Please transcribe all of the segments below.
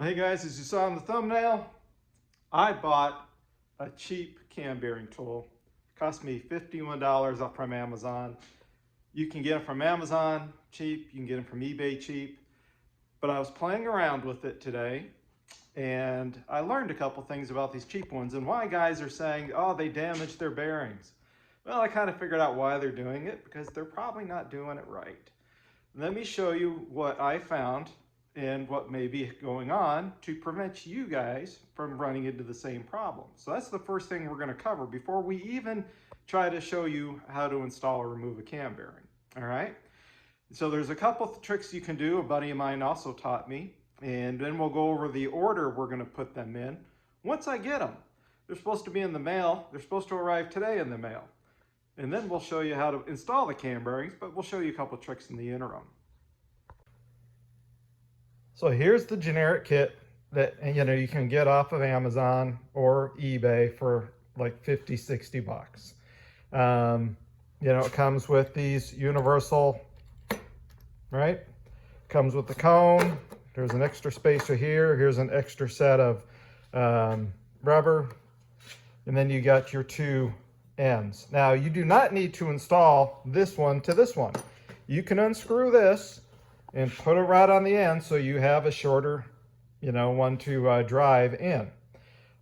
Well, hey guys, as you saw in the thumbnail, I bought a cheap cam bearing tool. It cost me $51 off from Amazon. You can get it from Amazon cheap, you can get it from eBay cheap. But I was playing around with it today and I learned a couple things about these cheap ones and why guys are saying, oh, they damaged their bearings. Well, I kind of figured out why they're doing it, because they're probably not doing it right. Let me show you what I found and what may be going on to prevent you guys from running into the same problem. So that's the first thing we're going to cover before we even try to show you how to install or remove a cam bearing. All right. So there's a couple of tricks you can do. A buddy of mine also taught me, and then we'll go over the order we're going to put them in once I get them. They're supposed to be in the mail. They're supposed to arrive today in the mail. And then we'll show you how to install the cam bearings, but we'll show you a couple of tricks in the interim. So here's the generic kit that you can get off of Amazon or eBay for like 50, 60 bucks. It comes with these universal, right? Comes with the cone. There's an extra spacer here. Here's an extra set of rubber. And then you got your two ends. Now you do not need to install this one to this one. You can unscrew this and put it right on the end so you have a shorter, one to drive in.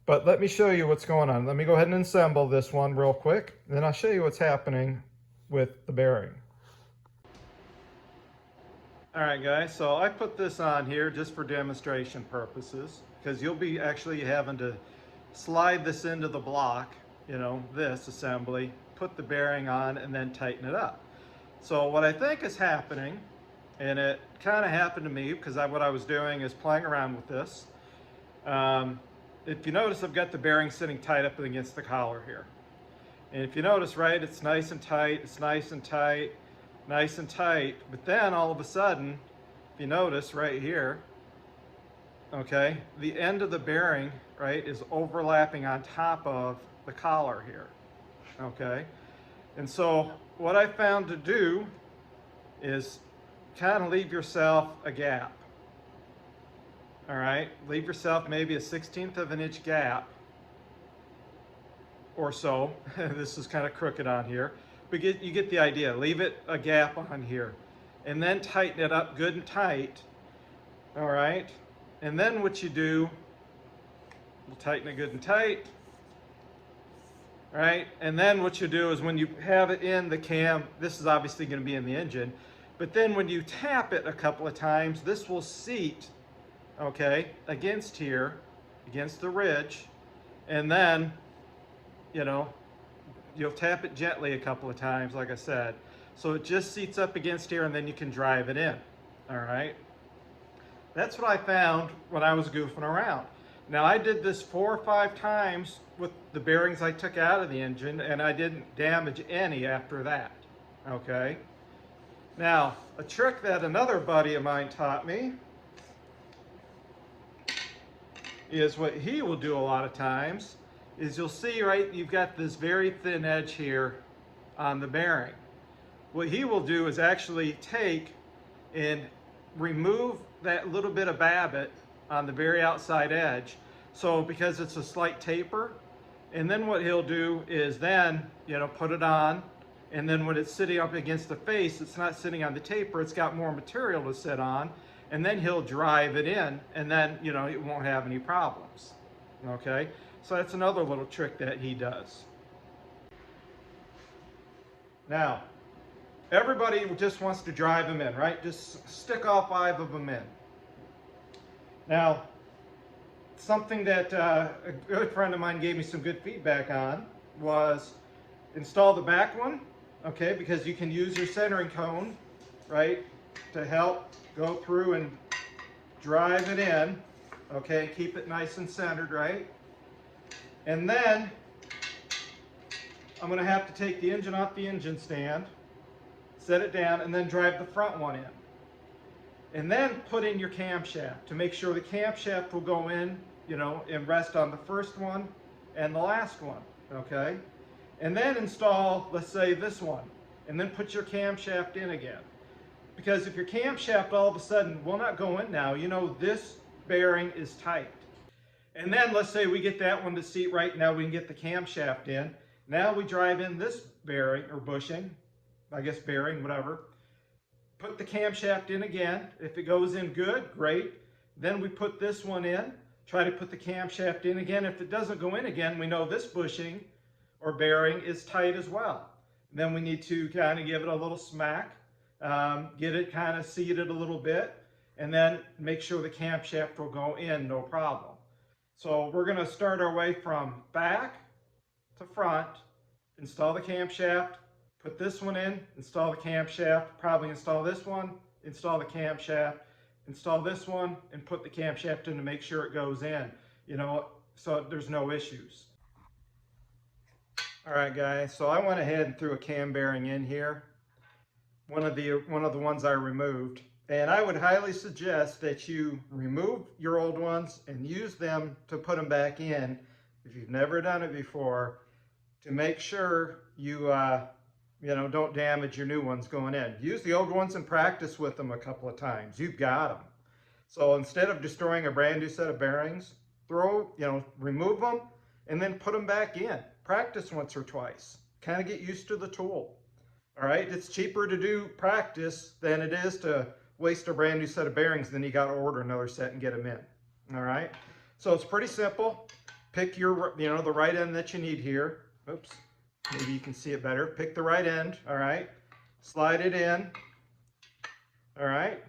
But let me show you what's going on. Let me go ahead and assemble this one real quick, and then I'll show you what's happening with the bearing. All right, guys, so I put this on here just for demonstration purposes, because you'll be actually having to slide this into the block, this assembly, put the bearing on, and then tighten it up. So what I think is happening, and it kind of happened to me because what I was doing is playing around with this. If you notice, I've got the bearing sitting tight up against the collar here. And if you notice, right, it's nice and tight, it's nice and tight, nice and tight. But then all of a sudden, if you notice right here, okay, the end of the bearing, right, is overlapping on top of the collar here, okay? And so what I found to do is kind of leave yourself a gap. All right, leave yourself maybe a 1/16 of an inch gap or so. This is kind of crooked on here, but you get the idea. Leave it a gap on here and then tighten it up good and tight. All right, and then what you do, we'll tighten it good and tight. All right, and then what you do is when you have it in the cam, this is obviously going to be in the engine, but then when you tap it a couple of times, this will seat, okay, against here, against the ridge, and then, you'll tap it gently a couple of times, like I said. So it just seats up against here, and then you can drive it in, all right? That's what I found when I was goofing around. Now, I did this 4 or 5 times with the bearings I took out of the engine, and I didn't damage any after that, okay? Now, a trick that another buddy of mine taught me is what he will do a lot of times is you'll see, right, you've got this very thin edge here on the bearing. What he will do is actually take and remove that little bit of babbitt on the very outside edge, so because it's a slight taper, and then what he'll do is then, put it on, and then when it's sitting up against the face, it's not sitting on the taper, it's got more material to sit on, and then he'll drive it in, and then, it won't have any problems, okay? So that's another little trick that he does. Now, everybody just wants to drive them in, right? Just stick all 5 of them in. Now, something that a good friend of mine gave me some good feedback on was install the back one, okay, because you can use your centering cone, right, to help go through and drive it in, okay, keep it nice and centered, right? And then I'm going to have to take the engine off the engine stand, set it down, and then drive the front one in. And then put in your camshaft to make sure the camshaft will go in, and rest on the first one and the last one, okay? And then install, let's say, this one, and then put your camshaft in again. Because if your camshaft all of a sudden will not go in now, this bearing is tight. And then let's say we get that one to seat right. Now we can get the camshaft in. Now we drive in this bearing or bushing, I guess bearing, whatever. Put the camshaft in again. If it goes in good, great. Then we put this one in. Try to put the camshaft in again. If it doesn't go in again, we know this bushing or bearing is tight as well. Then we need to kind of give it a little smack, get it kind of seated a little bit, and then make sure the camshaft will go in, no problem. So we're going to start our way from back to front, install the camshaft, put this one in, install the camshaft, probably install this one, install the camshaft, install this one, and put the camshaft in to make sure it goes in, you know, so there's no issues. All right, guys, so I went ahead and threw a cam bearing in here, one of the ones I removed. And I would highly suggest that you remove your old ones and use them to put them back in, if you've never done it before, to make sure you don't damage your new ones going in. Use the old ones and practice with them a couple of times. You've got them. So instead of destroying a brand new set of bearings, remove them and then put them back in. Practice once or twice. Kind of get used to the tool. All right, it's cheaper to do practice than it is to waste a brand new set of bearings, then you got to order another set and get them in. All right, so it's pretty simple. Pick your, the right end that you need here. Oops, maybe you can see it better. Pick the right end. All right, slide it in. All right,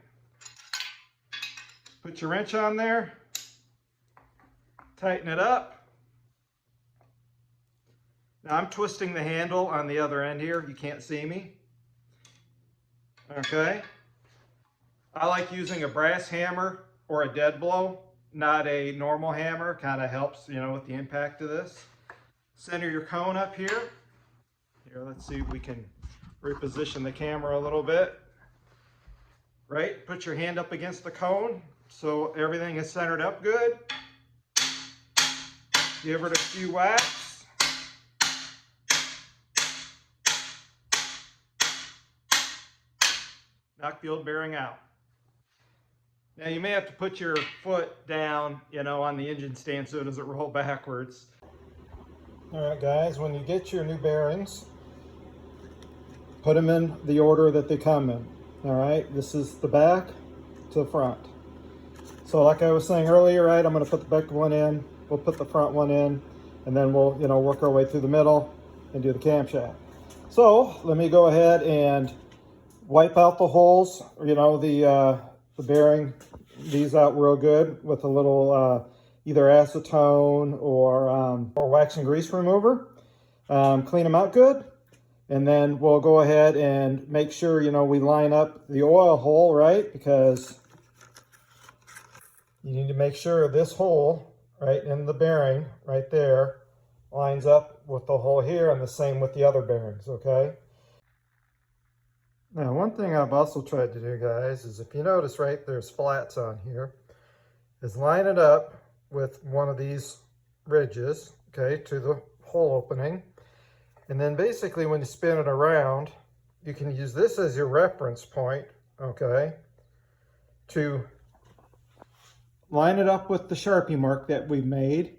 put your wrench on there, tighten it up. Now I'm twisting the handle on the other end here. You can't see me. Okay. I like using a brass hammer or a dead blow, not a normal hammer. Kind of helps, with the impact of this. Center your cone up here. Here, let's see if we can reposition the camera a little bit. Right, put your hand up against the cone so everything is centered up good. Give it a few whacks. Knock the old bearing out. Now you may have to put your foot down, on the engine stand so it doesn't roll backwards. All right, guys, when you get your new bearings, put them in the order that they come in. All right, this is the back to the front. So like I was saying earlier, right, I'm going to put the back one in, we'll put the front one in, and then we'll, work our way through the middle and do the camshaft. So let me go ahead and wipe out the holes, the bearing, these out real good with a little either acetone or wax and grease remover. Clean them out good, and then we'll go ahead and make sure we line up the oil hole, right? Because you need to make sure this hole right in the bearing right there lines up with the hole here, and the same with the other bearings. Okay. Now, one thing I've also tried to do, guys, is if you notice, right, there's flats on here, is line it up with one of these ridges, okay, to the hole opening. And then basically when you spin it around, you can use this as your reference point, okay, to line it up with the Sharpie mark that we made.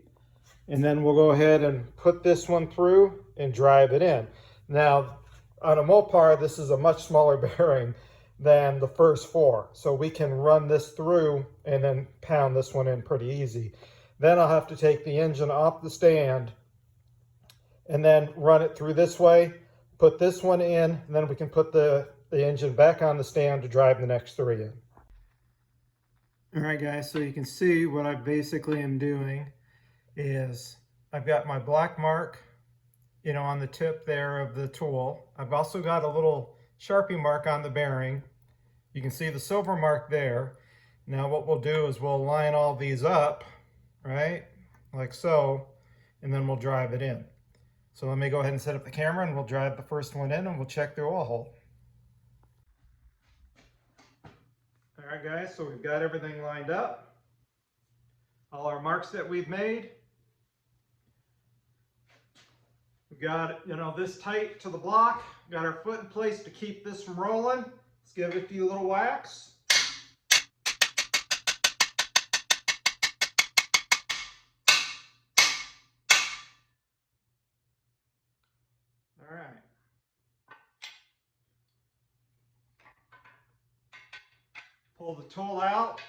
And then we'll go ahead and put this one through and drive it in. Now, on a Mopar, this is a much smaller bearing than the first four. So we can run this through and then pound this one in pretty easy. Then I'll have to take the engine off the stand and then run it through this way, put this one in, and then we can put the engine back on the stand to drive the next three in. All right, guys, so you can see what I basically am doing is I've got my black mark on the tip there of the tool. I've also got a little Sharpie mark on the bearing. You can see the silver mark there. Now what we'll do is we'll line all these up, right, like so, and then we'll drive it in. So let me go ahead and set up the camera and we'll drive the first one in and we'll check the oil hole. All right, guys, so we've got everything lined up. All our marks that we've made. We've got, this tight to the block. Got our foot in place to keep this from rolling. Let's give it a few little whacks. All right. Pull the tool out.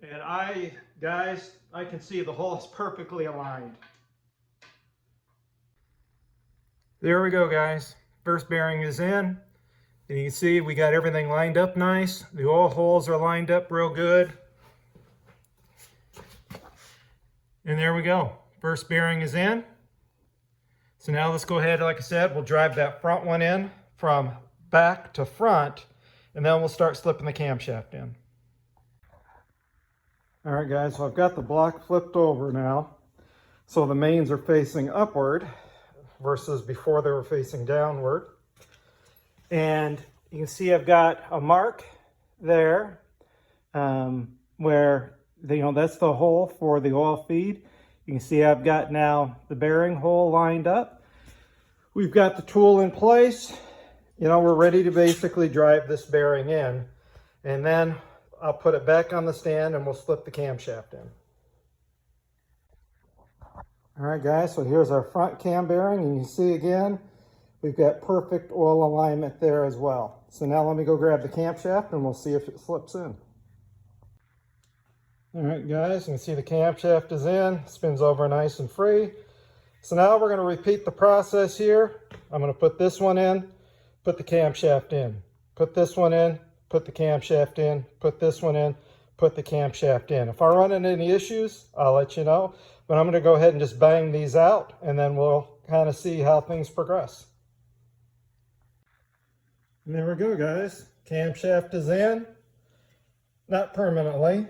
And guys, I can see the hole is perfectly aligned. There we go, guys. First bearing is in. And you can see we got everything lined up nice. The oil holes are lined up real good. And there we go. First bearing is in. So now let's go ahead, like I said, we'll drive that front one in from back to front, and then we'll start slipping the camshaft in. All right, guys, so I've got the block flipped over now. So the mains are facing upward versus before they were facing downward. And you can see I've got a mark there where, that's the hole for the oil feed. You can see I've got now the bearing hole lined up. We've got the tool in place. We're ready to basically drive this bearing in. And then I'll put it back on the stand and we'll slip the camshaft in. All right, guys, so here's our front cam bearing. And you see again, we've got perfect oil alignment there as well. So now let me go grab the camshaft and we'll see if it slips in. All right, guys, you can see the camshaft is in, spins over nice and free. So now we're going to repeat the process here. I'm going to put this one in, put the camshaft in, put this one in, put the camshaft in, put this one in, put the camshaft in. If I run into any issues, I'll let you know. But I'm going to go ahead and just bang these out, and then we'll kind of see how things progress. And there we go, guys. Camshaft is in. Not permanently,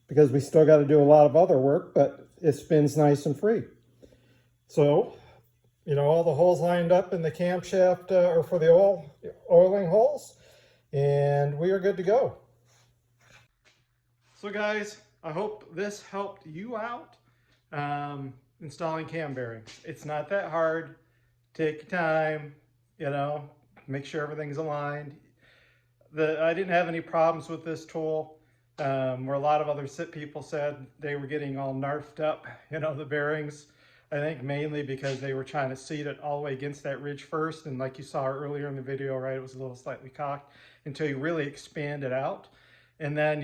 because we still got to do a lot of other work, but it spins nice and free. So, all the holes lined up in the camshaft are for the oiling holes, and we are good to go. So guys, I hope this helped you out installing cam bearings. It's not that hard. Take your time, make sure everything's aligned. I didn't have any problems with this tool. Where a lot of other people said they were getting all nerfed up, the bearings. I think mainly because they were trying to seat it all the way against that ridge first. And like you saw earlier in the video, right, it was a little slightly cocked until you really expand it out. And then,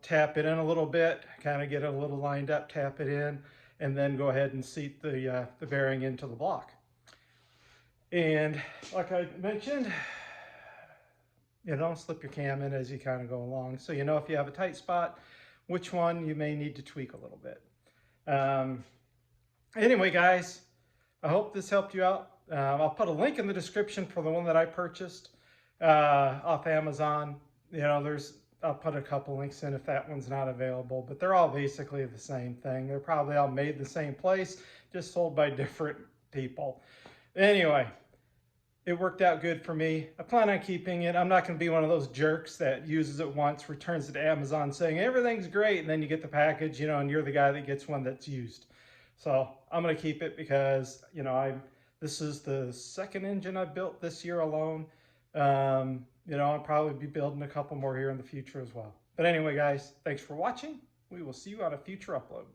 tap it in a little bit, kind of get it a little lined up, tap it in, and then go ahead and seat the bearing into the block. And like I mentioned, slip your cam in as you kind of go along. So if you have a tight spot, which one you may need to tweak a little bit. Anyway, guys, I hope this helped you out. I'll put a link in the description for the one that I purchased off Amazon. I'll put a couple links in if that one's not available, but they're all basically the same thing. They're probably all made the same place, just sold by different people. Anyway, it worked out good for me. I plan on keeping it. I'm not going to be one of those jerks that uses it once, returns it to Amazon saying everything's great, and then you get the package, and you're the guy that gets one that's used. So I'm going to keep it because, this is the second engine I've built this year alone. I'll probably be building a couple more here in the future as well. But anyway, guys, thanks for watching. We will see you on a future upload.